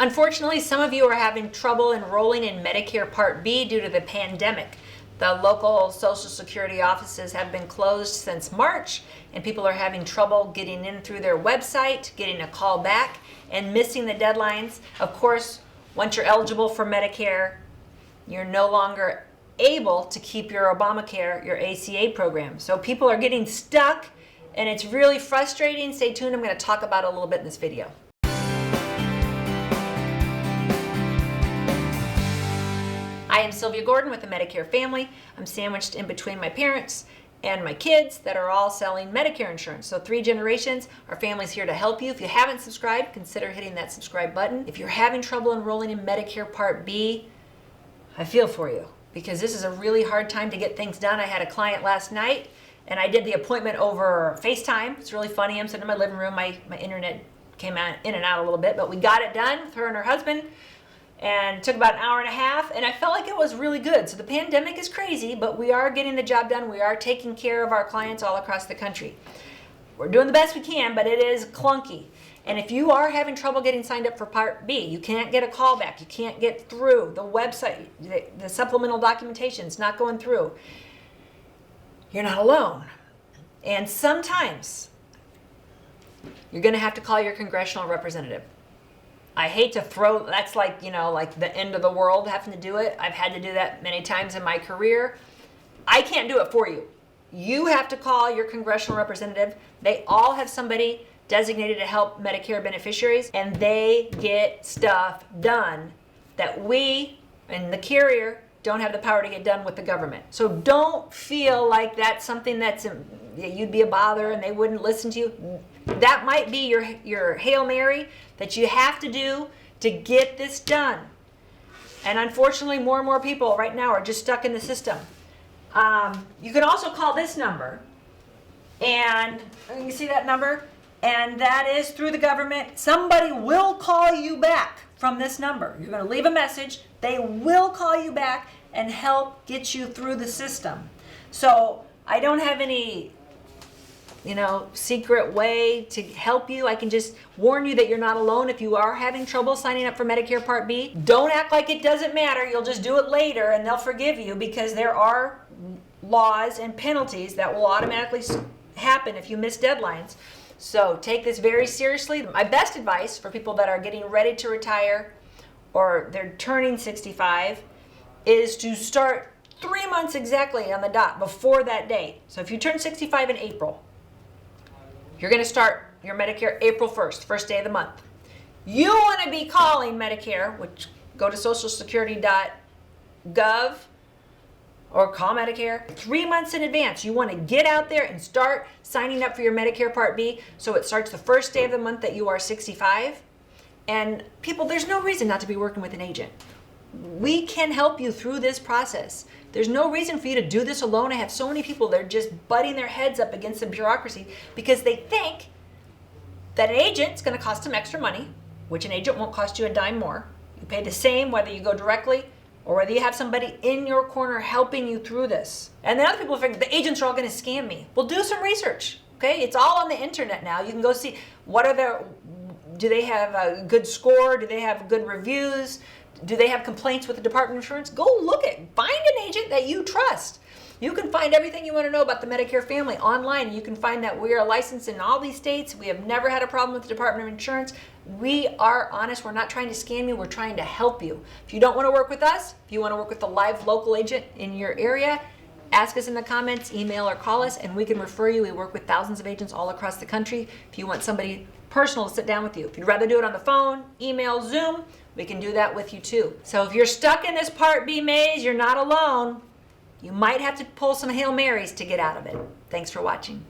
Unfortunately, some of you are having trouble enrolling in Medicare Part B due to the pandemic. The local Social Security offices have been closed since March, and people are having trouble getting in through their website, getting a call back, and missing the deadlines. Of course, once you're eligible for Medicare, you're no longer able to keep your Obamacare, your ACA program. So people are getting stuck, and it's really frustrating. Stay tuned. I'm going to talk about it a little bit in this video. I am Sylvia Gordon with the Medicare Family. I'm sandwiched in between my parents and my kids that are all selling Medicare insurance. So 3 generations, our family's here to help you. If you haven't subscribed, consider hitting that subscribe button. If you're having trouble enrolling in Medicare Part B, I feel for you because this is a really hard time to get things done. I had a client last night and I did the appointment over FaceTime. It's really funny. I'm sitting in my living room. My internet came in and out a little bit, but we got it done with her and her husband. And it took about an hour and a half, and I felt like it was really good. So the pandemic is crazy, but we are getting the job done. We are taking care of our clients all across the country. We're doing the best we can, but it is clunky. And if you are having trouble getting signed up for Part B, you can't get a call back, you can't get through the website, the supplemental documentation is not going through, you're not alone. And sometimes you're going to have to call your congressional representative. I hate to throw, that's like, like the end of the world having to do it. I've had to do that many times in my career. I can't do it for you. You have to call your congressional representative. They all have somebody designated to help Medicare beneficiaries, and they get stuff done that we and the carrier don't have the power to get done with the government. So don't feel like that's something you'd be a bother and they wouldn't listen to you. That might be your Hail Mary that you have to do to get this done. And unfortunately, more and more people right now are just stuck in the system. You can also call this number, and you see that number? And that is through the government. Somebody will call you back from this number. You're going to leave a message. They will call you back and help get you through the system. So I don't have any secret way to help you. I can just warn you that you're not alone if you are having trouble signing up for Medicare Part B. Don't act like it doesn't matter. You'll just do it later and they'll forgive you because there are laws and penalties that will automatically happen if you miss deadlines. So take this very seriously. My best advice for people that are getting ready to retire or they're turning 65 is to start 3 months exactly on the dot before that date. So if you turn 65 in April, you're going to start your Medicare April 1st, first day of the month. You want to be calling Medicare, which go to socialsecurity.gov or call Medicare 3 months in advance. You want to get out there and start signing up for your Medicare Part B so it starts the first day of the month that you are 65. And people, there's no reason not to be working with an agent. We can help you through this process. There's no reason for you to do this alone. I have so many people that are just butting their heads up against the bureaucracy because they think that an agent's going to cost them extra money, which an agent won't cost you a dime more. You pay the same whether you go directly or whether you have somebody in your corner helping you through this. And then other people think the agents are all going to scam me. Well, do some research, okay? It's all on the internet now. You can go see do they have a good score? Do they have good reviews? Do they have complaints with the Department of Insurance? Go look find an agent that you trust. You can find everything you want to know about the Medicare Family online. You can find that we are licensed in all these states. We have never had a problem with the Department of Insurance. We are honest. We're not trying to scam you. We're trying to help you. If you don't want to work with us, if you want to work with the live local agent in your area, ask us in the comments, email or call us, and we can refer you. We work with thousands of agents all across the country. If you want somebody personal to sit down with you. If you'd rather do it on the phone, email, Zoom, we can do that with you too. So if you're stuck in this Part B maze, you're not alone. You might have to pull some Hail Marys to get out of it. Thanks for watching.